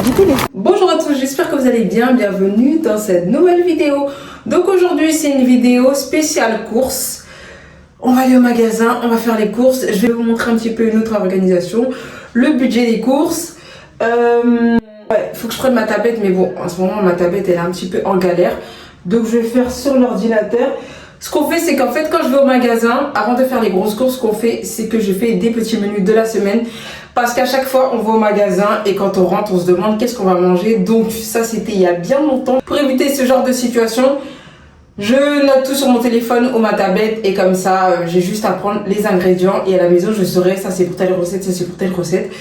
du télé. Bonjour à tous, j'espère que vous allez bien, bienvenue dans cette nouvelle vidéo. Donc aujourd'hui c'est une vidéo spéciale course. On va aller au magasin, on va faire les courses. Je vais vous montrer un petit peu une autre organisation, le budget des courses. Ouais, faut que je prenne ma tablette, mais bon, en ce moment ma tablette elle est un petit peu en galère. Donc je vais faire sur l'ordinateur. Ce qu'on fait, c'est qu'en fait, quand je vais au magasin, avant de faire les grosses courses, ce qu'on fait, c'est que je fais des petits menus de la semaine. Parce qu'à chaque fois, on va au magasin et quand on rentre, on se demande qu'est-ce qu'on va manger. Donc ça, c'était il y a bien longtemps. Pour éviter ce genre de situation, je note tout sur mon téléphone ou ma tablette. Et comme ça, j'ai juste à prendre les ingrédients. Et à la maison, je saurai, ça c'est pour telle recette, ça c'est pour telle recette.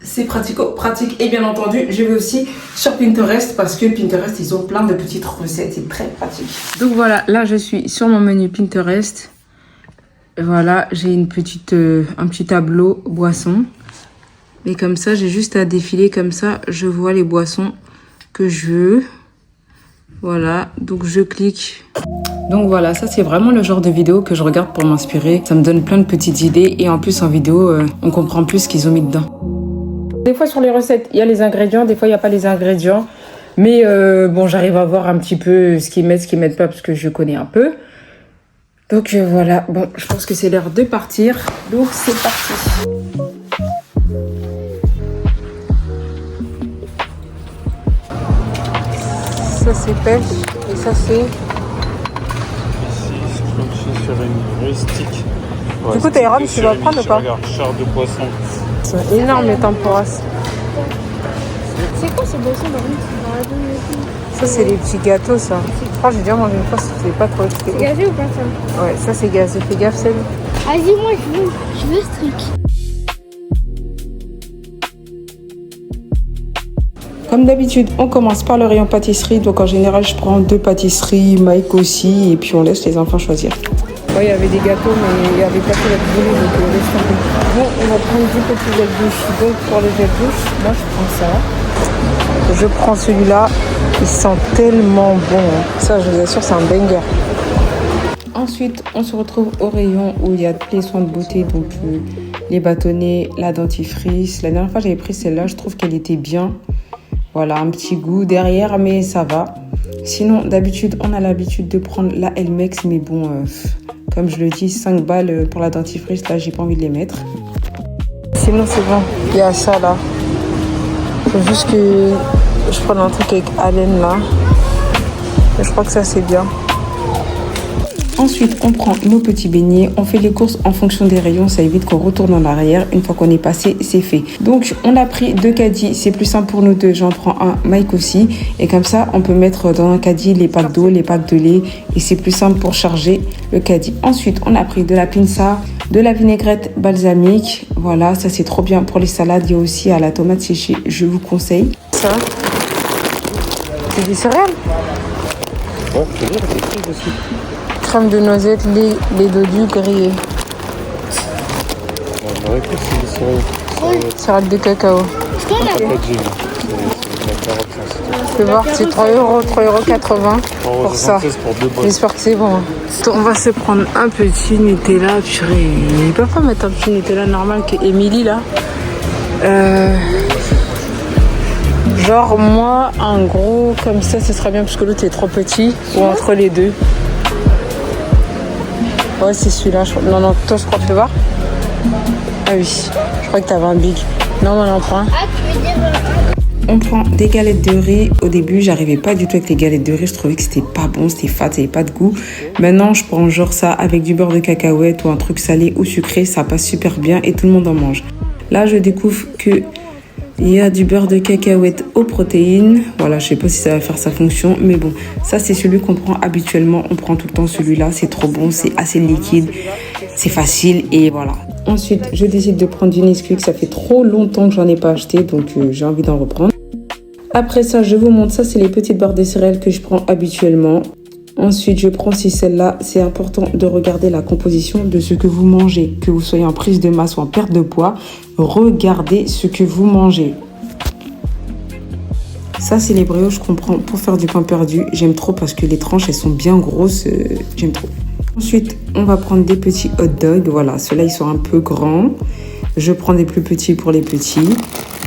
C'est pratico-pratique. Et bien entendu, je vais aussi sur Pinterest parce que Pinterest, ils ont plein de petites recettes. C'est très pratique. Donc voilà, là, je suis sur mon menu Pinterest. Et voilà, j'ai un petit tableau boisson. Et comme ça, j'ai juste à défiler comme ça. Je vois les boissons que je veux. Voilà, donc je clique. Donc voilà, ça c'est vraiment le genre de vidéo que je regarde pour m'inspirer. Ça me donne plein de petites idées. Et en plus, en vidéo, on comprend plus ce qu'ils ont mis dedans. Des fois sur les recettes, il y a les ingrédients, des fois il n'y a pas les ingrédients. Mais bon, j'arrive à voir un petit peu ce qu'ils mettent pas parce que je connais un peu. Donc voilà, bon, je pense que c'est l'heure de partir. Donc c'est parti. Ça c'est pêche et ça c'est... Ici, c'est sur une rustique. Ouais, Du coup, t'as les robes, tu vas prendre ou pas? Regarde, char de poisson. C'est énorme les temporas. C'est quoi ces boissons dans la donne? Ça c'est les petits gâteaux ça. Je crois que j'ai déjà mangé une fois, c'était pas trop. C'est gazé ou pas ça? Ouais, ça c'est gazé. Fais gaffe, celle. Vas-y, moi je veux ce truc. Comme d'habitude, on commence par le rayon pâtisserie. Donc en général, je prends 2 pâtisseries, Mike aussi, et puis on laisse les enfants choisir. Ouais, il y avait des gâteaux, mais il n'y avait pas que la boulée, donc on laisse tomber. Bon, on va prendre 2 petits gels douche. Donc pour le gel douche, moi je prends ça. Je prends celui-là. Il sent tellement bon. Ça, je vous assure, c'est un banger. Ensuite, on se retrouve au rayon où il y a tous les soins de beauté, donc les bâtonnets, la dentifrice. La dernière fois, j'avais pris celle-là, je trouve qu'elle était bien. Voilà, un petit goût derrière, mais ça va. Sinon, d'habitude, on a l'habitude de prendre la Elmex, mais bon, comme je le dis, 5 balles pour la dentifrice, là, j'ai pas envie de les mettre. Sinon, c'est bon, il y a ça, là. Faut juste que je prenne un truc avec haleine, là. Et je crois que ça, c'est bien. Ensuite, on prend nos petits beignets, on fait les courses en fonction des rayons, ça évite qu'on retourne en arrière. Une fois qu'on est passé, c'est fait. Donc, on a pris 2 caddies, c'est plus simple pour nous deux. J'en prends un, Mike aussi. Et comme ça, on peut mettre dans un caddie les packs d'eau, les packs de lait. Et c'est plus simple pour charger le caddie. Ensuite, on a pris de la pinza, de la vinaigrette balsamique. Voilà, ça c'est trop bien pour les salades. Il y a aussi à la tomate séchée, je vous conseille. Ça, c'est des céréales. Ouais, c'est bien, c'est frites aussi. Crème de noisette, lait dodu grillé. On aurait cru que c'est des céréales. Salade de cacao. Est-ce qu'on a Pas de gym. C'est de la carotte sans Tu peux voir, c'est 3,80 €, pour ça. Pour 2 boîtes. J'espère que c'est bon. On va se prendre un petit Nutella. Purée, ils peuvent pas mettre un petit Nutella normal que Émilie là. Genre moi, un gros comme ça, ce serait bien parce que l'autre est trop petit. Ou entre les deux. Ouais, c'est celui-là. Non, toi, je crois que tu veux voir. Ah oui, je crois que t'avais un big. Non, on en prend un. Ah, tu veux dire... On prend des galettes de riz. Au début, j'arrivais pas du tout avec les galettes de riz. Je trouvais que c'était pas bon, c'était fade, ça avait pas de goût. Maintenant, je prends genre ça avec du beurre de cacahuète ou un truc salé ou sucré. Ça passe super bien et tout le monde en mange. Là, je découvre que il y a du beurre de cacahuète aux protéines. Voilà, je sais pas si ça va faire sa fonction, mais bon, ça c'est celui qu'on prend habituellement. On prend tout le temps celui-là. C'est trop bon, c'est assez liquide, c'est facile et voilà. Ensuite, je décide de prendre du Nesquik. Ça fait trop longtemps que j'en ai pas acheté, donc j'ai envie d'en reprendre. Après ça, je vous montre, ça c'est les petites barres de céréales que je prends habituellement. Ensuite, je prends aussi celle-là. C'est important de regarder la composition de ce que vous mangez. Que vous soyez en prise de masse ou en perte de poids, regardez ce que vous mangez. Ça, c'est les brioches qu'on prend pour faire du pain perdu. J'aime trop parce que les tranches, elles sont bien grosses. J'aime trop. Ensuite, on va prendre des petits hot dogs. Voilà, ceux-là, ils sont un peu grands. Je prends des plus petits pour les petits.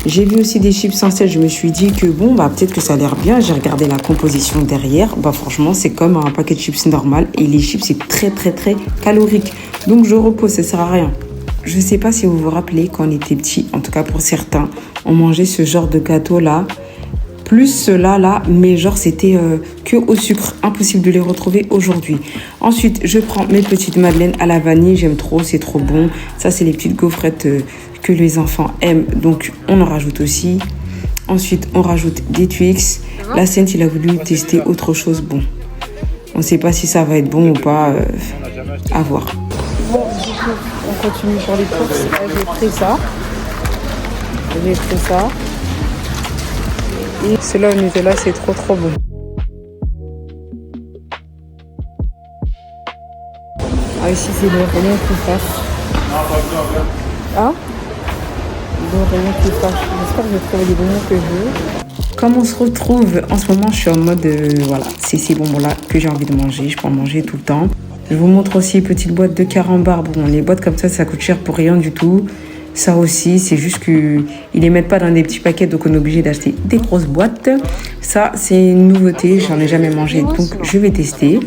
J'ai vu aussi des chips sans sel. Je me suis dit que bon, bah peut-être que ça a l'air bien. J'ai regardé la composition derrière. Bah franchement, c'est comme un paquet de chips normal. Et les chips, c'est très calorique. Donc je repose, ça sert à rien. Je sais pas si vous vous rappelez quand on était petit, en tout cas pour certains, on mangeait ce genre de gâteau là. Plus ceux-là, là, mais genre c'était que au sucre. Impossible de les retrouver aujourd'hui. Ensuite, je prends mes petites madeleines à la vanille. J'aime trop, c'est trop bon. Ça, c'est les petites gaufrettes que les enfants aiment. Donc, on en rajoute aussi. Ensuite, on rajoute des Twix. La Sainte, il a voulu tester autre chose. Bon, on ne sait pas si ça va être bon ou pas. À voir. Bon, du coup, on continue sur les courses. Là, j'ai pris ça. J'ai pris ça. Et celui-là au Nutella, c'est trop bon. Ah, ici, c'est le rayon qui fâche. Ah, le rayon qui fâche. J'espère que je vais trouver les bonbons que je veux. Comme on se retrouve en ce moment, je suis en mode voilà, c'est ces bonbons-là que j'ai envie de manger. Je peux en manger tout le temps. Je vous montre aussi une petite boîte de carambars. Bon, les boîtes comme ça coûte cher pour rien du tout. Ça aussi, c'est juste qu'ils les mettent pas dans des petits paquets, donc on est obligé d'acheter des grosses boîtes. Ça, c'est une nouveauté, j'en ai jamais mangé, donc je vais tester.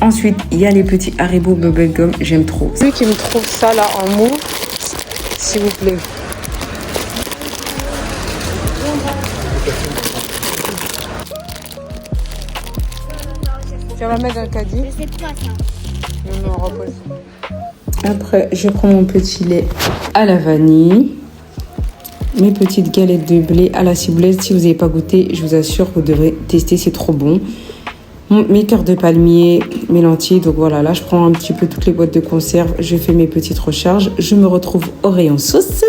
Ensuite, il y a les petits Haribo Bubblegum, j'aime trop. Celui qui me trouve ça là en mou, s'il vous plaît. Tu vas la mettre dans le caddie? Je sais pas ça. Non, repose. Après, je prends mon petit lait à la vanille. Mes petites galettes de blé à la ciboulette. Si vous n'avez pas goûté, je vous assure, vous devrez tester, c'est trop bon. Mes cœurs de palmier, mes lentilles. Donc voilà, là, je prends un petit peu toutes les boîtes de conserve. Je fais mes petites recharges. Je me retrouve au rayon sauce.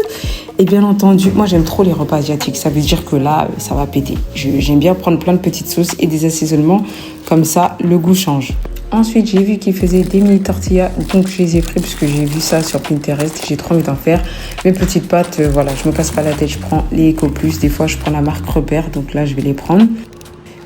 Et bien entendu, moi, j'aime trop les repas asiatiques. Ça veut dire que là, ça va péter. J'aime bien prendre plein de petites sauces et des assaisonnements. Comme ça, le goût change. Ensuite, j'ai vu qu'ils faisaient des mini tortillas, donc je les ai pris puisque j'ai vu ça sur Pinterest. J'ai trop envie d'en faire. Mes petites pâtes, voilà, je me casse pas la tête. Je prends les Eco Plus. Des fois, je prends la marque Repère, donc là, je vais les prendre.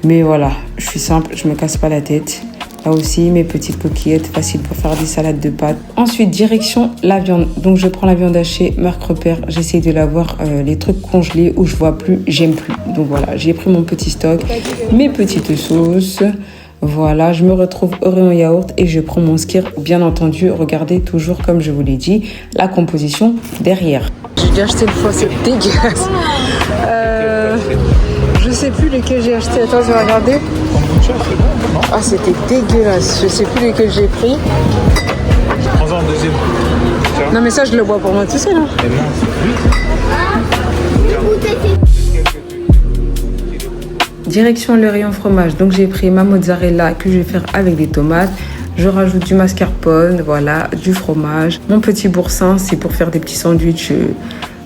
Mais voilà, je suis simple, je me casse pas la tête. Là aussi, mes petites coquillettes, faciles pour faire des salades de pâtes. Ensuite, direction la viande. Donc, je prends la viande hachée, marque Repère. J'essaie de l'avoir, les trucs congelés où je vois plus, j'aime plus. Donc voilà, j'ai pris mon petit stock, mes petites sauces. Voilà, je me retrouve au rayon yaourt et je prends mon Skyr. Bien entendu, regardez toujours, comme je vous l'ai dit, la composition derrière. J'ai déjà acheté une fois, c'est dégueulasse. Je sais plus lesquels j'ai acheté. Attends, je vais regarder. Ah, c'était dégueulasse. Je sais plus lesquels j'ai pris. Prends-en un deuxième. Tiens. Non, mais ça, je le bois pour moi tout seul. Hein. Et non, Direction le rayon fromage. Donc, j'ai pris ma mozzarella que je vais faire avec des tomates. Je rajoute du mascarpone, voilà, du fromage. Mon petit boursin, c'est pour faire des petits sandwichs.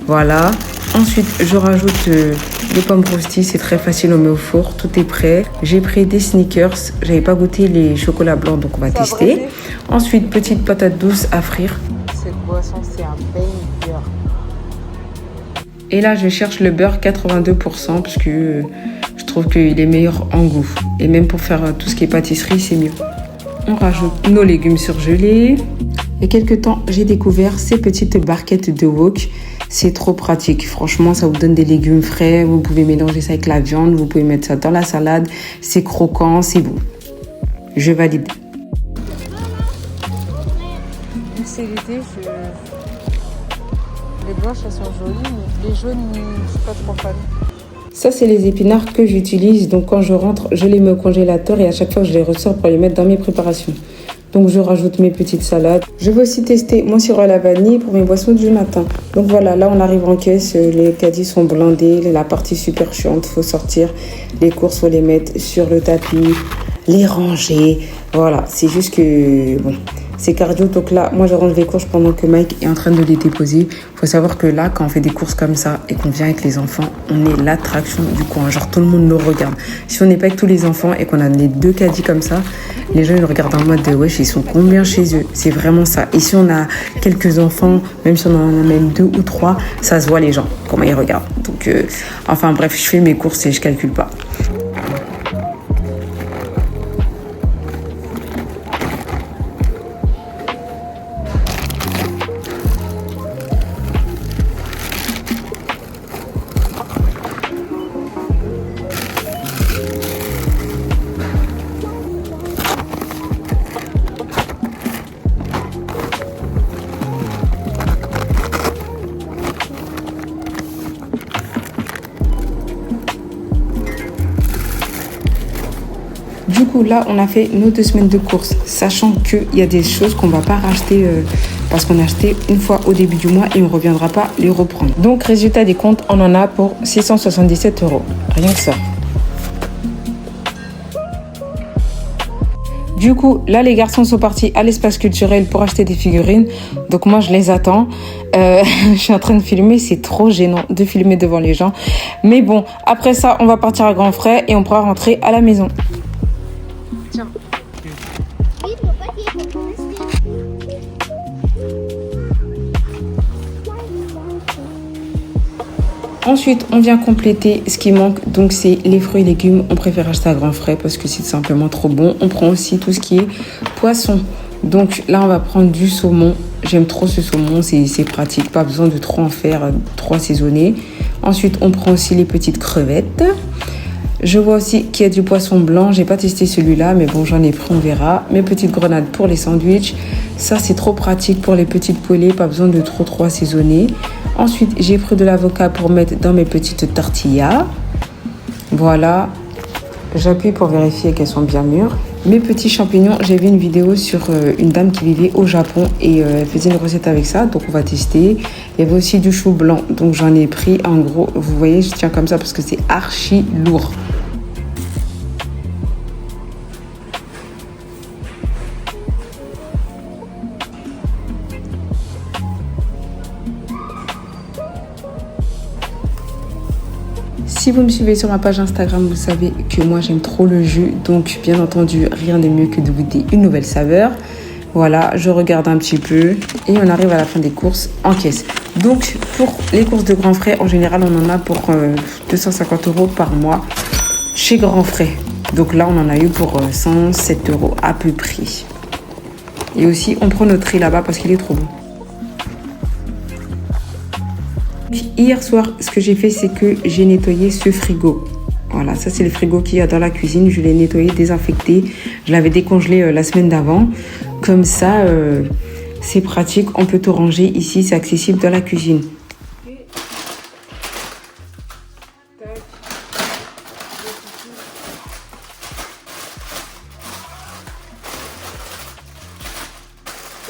Voilà. Ensuite, je rajoute des pommes rousties. C'est très facile, on met au four. Tout est prêt. J'ai pris des Snickers. J'avais pas goûté les chocolats blancs, donc on va tester. Ensuite, petite patate douce à frire. Cette boisson, c'est un banger. Et là, je cherche le beurre 82% parce que je trouve qu'il est meilleur en goût. Et même pour faire tout ce qui est pâtisserie, c'est mieux. On rajoute nos légumes surgelés. Il y a quelques temps, j'ai découvert ces petites barquettes de wok. C'est trop pratique. Franchement, ça vous donne des légumes frais. Vous pouvez mélanger ça avec la viande. Vous pouvez mettre ça dans la salade. C'est croquant, c'est bon. Je valide. C'est l'été, les blanches, elles sont jolies, mais les jaunes, je suis pas trop fan. Ça, c'est les épinards que j'utilise. Donc, quand je rentre, je les mets au congélateur et à chaque fois, je les ressors pour les mettre dans mes préparations. Donc, je rajoute mes petites salades. Je vais aussi tester mon sirop à la vanille pour mes boissons du matin. Donc, voilà, là, on arrive en caisse. Les caddies sont blindés. La partie super chiante, faut sortir. Les courses, faut les mettre sur le tapis, les ranger. Voilà, c'est juste que... bon. C'est cardio, donc là, moi je range les courses pendant que Mike est en train de les déposer. Il faut savoir que là, quand on fait des courses comme ça et qu'on vient avec les enfants, on est l'attraction du coin. Genre tout le monde nous regarde. Si on n'est pas avec tous les enfants et qu'on a les deux caddies comme ça, les gens ils nous regardent en mode de wesh, ils sont combien chez eux? C'est vraiment ça. Et si on a quelques enfants, même si on en a même 2 ou 3, ça se voit les gens, comment ils regardent. Donc, enfin bref, je fais mes courses et je calcule pas. Du coup, là, on a fait nos 2 semaines de courses, sachant qu'il y a des choses qu'on va pas racheter parce qu'on a acheté une fois au début du mois et on reviendra pas les reprendre. Donc, résultat des comptes, on en a pour 677 €. Rien que ça. Du coup, là, les garçons sont partis à l'espace culturel pour acheter des figurines. Donc, moi, je les attends. Je suis en train de filmer. C'est trop gênant de filmer devant les gens. Mais bon, après ça, on va partir à grands frais et on pourra rentrer à la maison. Tiens. Ensuite, on vient compléter ce qui manque. Donc, c'est les fruits et légumes. On préfère acheter à grands frais parce que c'est simplement trop bon. On prend aussi tout ce qui est poisson. Donc, là, on va prendre du saumon. J'aime trop ce saumon. C'est pratique. Pas besoin de trop en faire, trop assaisonner. Ensuite, on prend aussi les petites crevettes. Je vois aussi qu'il y a du poisson blanc. J'ai pas testé celui-là, mais bon, j'en ai pris, on verra. Mes petites grenades pour les sandwichs. Ça, c'est trop pratique pour les petites poêlées. Pas besoin de trop assaisonner. Ensuite, j'ai pris de l'avocat pour mettre dans mes petites tortillas. Voilà. J'appuie pour vérifier qu'elles sont bien mûres. Mes petits champignons, j'ai vu une vidéo sur une dame qui vivait au Japon et elle faisait une recette avec ça. Donc, on va tester. Il y avait aussi du chou blanc. Donc, j'en ai pris. En gros, vous voyez, je tiens comme ça parce que c'est archi lourd. Si vous me suivez sur ma page Instagram, vous savez que moi j'aime trop le jus. Donc bien entendu, rien de mieux que de goûter une nouvelle saveur. Voilà, je regarde un petit peu et on arrive à la fin des courses en caisse. Donc pour les courses de Grands Frais, en général on en a pour 250 € par mois chez Grands Frais. Donc là on en a eu pour 107 € à peu près. Et aussi on prend notre riz là-bas parce qu'il est trop bon. Hier soir, ce que j'ai fait, c'est que j'ai nettoyé ce frigo. Voilà, ça c'est le frigo qu'il y a dans la cuisine. Je l'ai nettoyé, désinfecté. Je l'avais décongelé la semaine d'avant. Comme ça, c'est pratique. On peut tout ranger ici. C'est accessible dans la cuisine. Il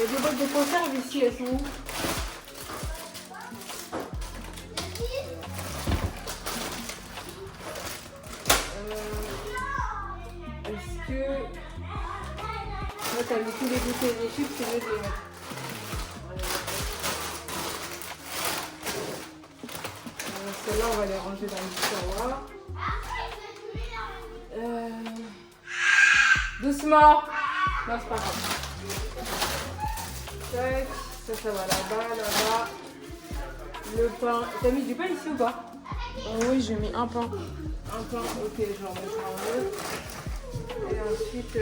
y a des boîtes de conserve ici, elles sont où? Est-ce que... Là, t'as mis tous les bouteilles des chips, c'est mieux de les mettre. Celles-là, on va les ranger dans le tiroir. Doucement. Non, c'est pas grave. Tac. Ça va là-bas, là-bas. Le pain. T'as mis du pain ici ou pas? Oui, j'ai mis un pain. Un pain, ok, j'en mettrai un autre. Et ensuite,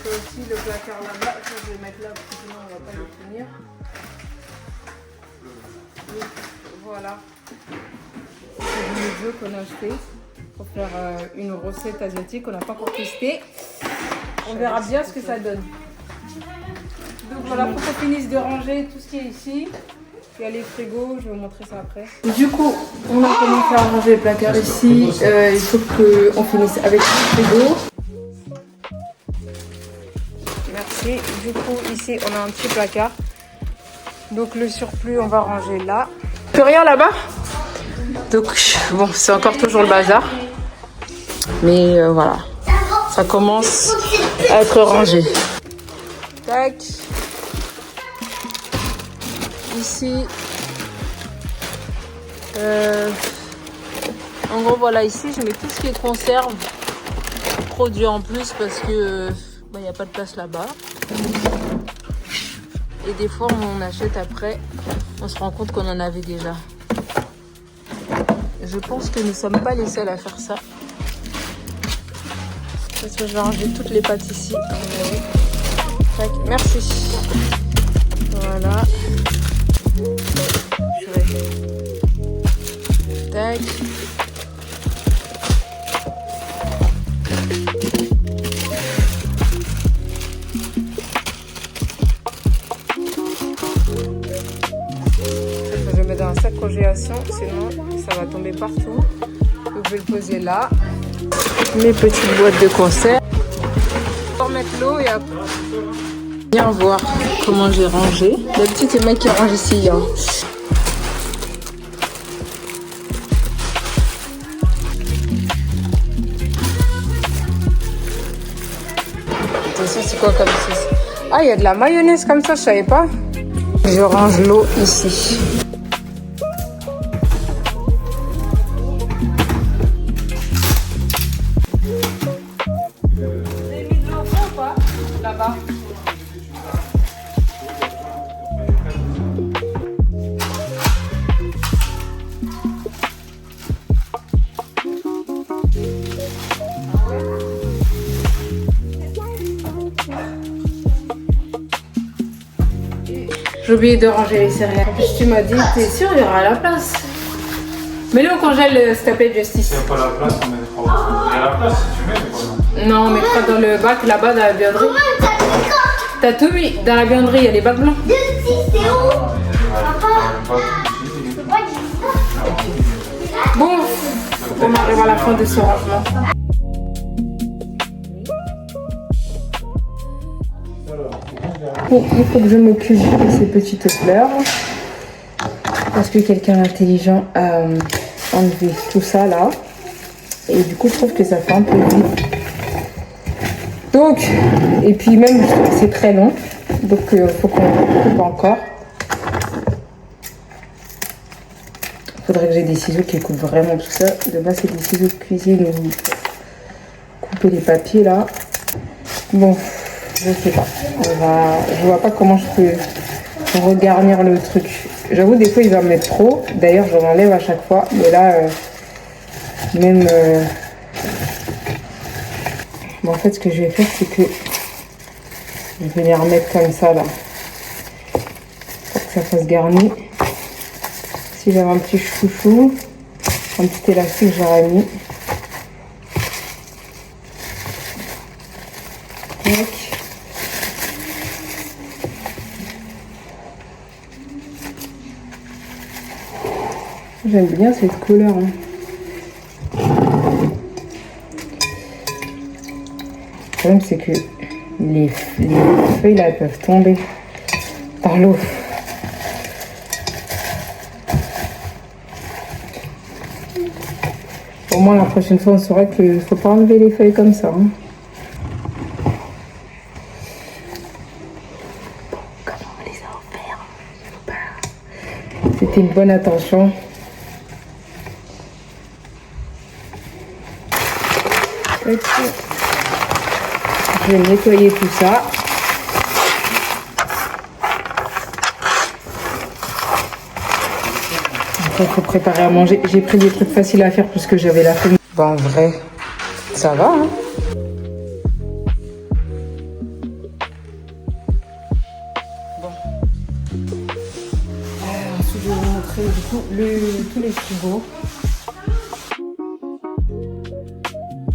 c'est aussi le placard là-bas. Ça, je vais mettre là parce que sinon on va pas le tenir. Donc, voilà. C'est les œufs qu'on a acheté pour faire une recette asiatique qu'on n'a pas encore testée. On verra bien ce que ça donne. Donc voilà, pour qu'on finisse de ranger tout ce qui est ici. Il y a les frigos, je vais vous montrer ça après. Du coup, on a commencé à ranger les placards ici. Il faut qu'on finisse avec le frigo. Merci. Du coup, ici, on a un petit placard. Donc le surplus, on va ranger là. Plus rien là-bas. Donc, bon, c'est encore toujours le bazar. Mais voilà, ça commence à être rangé. Tac. Ici, en gros voilà, ici je mets tout ce qui est conserve, produit en plus parce que il n'y a pas de place là-bas. Et des fois on achète après, on se rend compte qu'on en avait déjà. Je pense que nous ne sommes pas les seuls à faire ça. Parce que je vais ranger toutes les pâtes ici. Tac, merci. Voilà. Tac. Je vais mettre dans un sac congélation, sinon ça va tomber partout. Donc je vais le poser là. Mes petites boîtes de conserve. Pour mettre l'eau et après. Viens voir comment j'ai rangé. D'habitude, c'est moi qui range ici. Hein. Ça, c'est quoi comme sauce? Ah, il y a de la mayonnaise comme ça, je savais pas. Je range l'eau ici. Vous avez mis de l'eau au fond ou pas? Là-bas. J'ai oublié de ranger les céréales. En plus, tu m'as dit, t'es sûr, il y aura la place. Mets-le au congèle, s'il te plaît, Justice. Il n'y a pas la place, on mettra. Il y a la place si tu mets, mais pas. Non, on mettra dans le bac là-bas, dans la vianderie. T'as tout mis dans la vianderie, il y a les bacs blancs. Bon, on arrive à la fin de ce rangement. Bon, il faut que je m'occupe de ces petites fleurs. Parce que quelqu'un d'intelligent a enlevé tout ça là. Et du coup, je trouve que ça fait un peu vite. Donc, et puis même, c'est très long. Donc, il faut qu'on coupe encore. Il faudrait que j'ai des ciseaux qui coupent vraiment tout ça. De base, c'est des ciseaux de cuisine où couper les papiers là. Bon, je sais pas. Je vois pas comment je peux regarnir le truc. J'avoue, des fois, il va me mettre trop. D'ailleurs, je l'enlève à chaque fois. Mais là, même... Bon, en fait, ce que je vais faire, c'est que je vais les remettre comme ça, là. Pour que ça fasse garni. Si j'avais un petit chouchou, un petit élastique, j'aurais mis. Donc. J'aime bien cette couleur. Hein. Le problème, c'est que les feuilles là, elles peuvent tomber par l'eau. Au moins, la prochaine fois, on saura qu'il ne faut pas enlever les feuilles comme ça. Hein. Bon, comment on les a offerts? C'était une bonne attention. Okay. Je vais nettoyer tout ça. Il faut préparer à manger. J'ai pris des trucs faciles à faire parce que j'avais la flemme. Bah en vrai, ça va. Hein. Bon. Ensuite, je vais vous montrer du coup tous les frigos.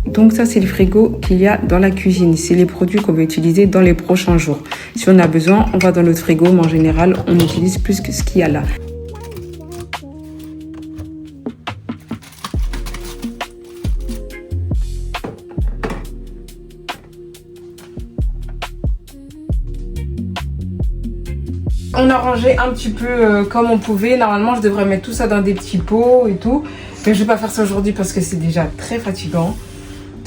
Donc ça, c'est le frigo qu'il y a dans la cuisine. C'est les produits qu'on va utiliser dans les prochains jours. Si on a besoin, on va dans notre frigo, mais en général, on utilise plus que ce qu'il y a là. On a rangé un petit peu comme on pouvait. Normalement, je devrais mettre tout ça dans des petits pots et tout. Mais je vais pas faire ça aujourd'hui parce que c'est déjà très fatigant.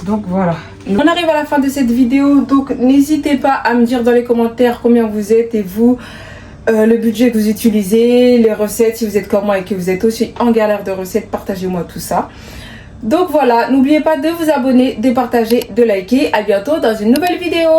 Donc voilà. On arrive à la fin de cette vidéo. Donc n'hésitez pas à me dire dans les commentaires combien vous êtes et vous, le budget que vous utilisez, les recettes, si vous êtes comme moi et que vous êtes aussi en galère de recettes, partagez-moi tout ça. Donc voilà, n'oubliez pas de vous abonner, de partager, de liker. À bientôt dans une nouvelle vidéo.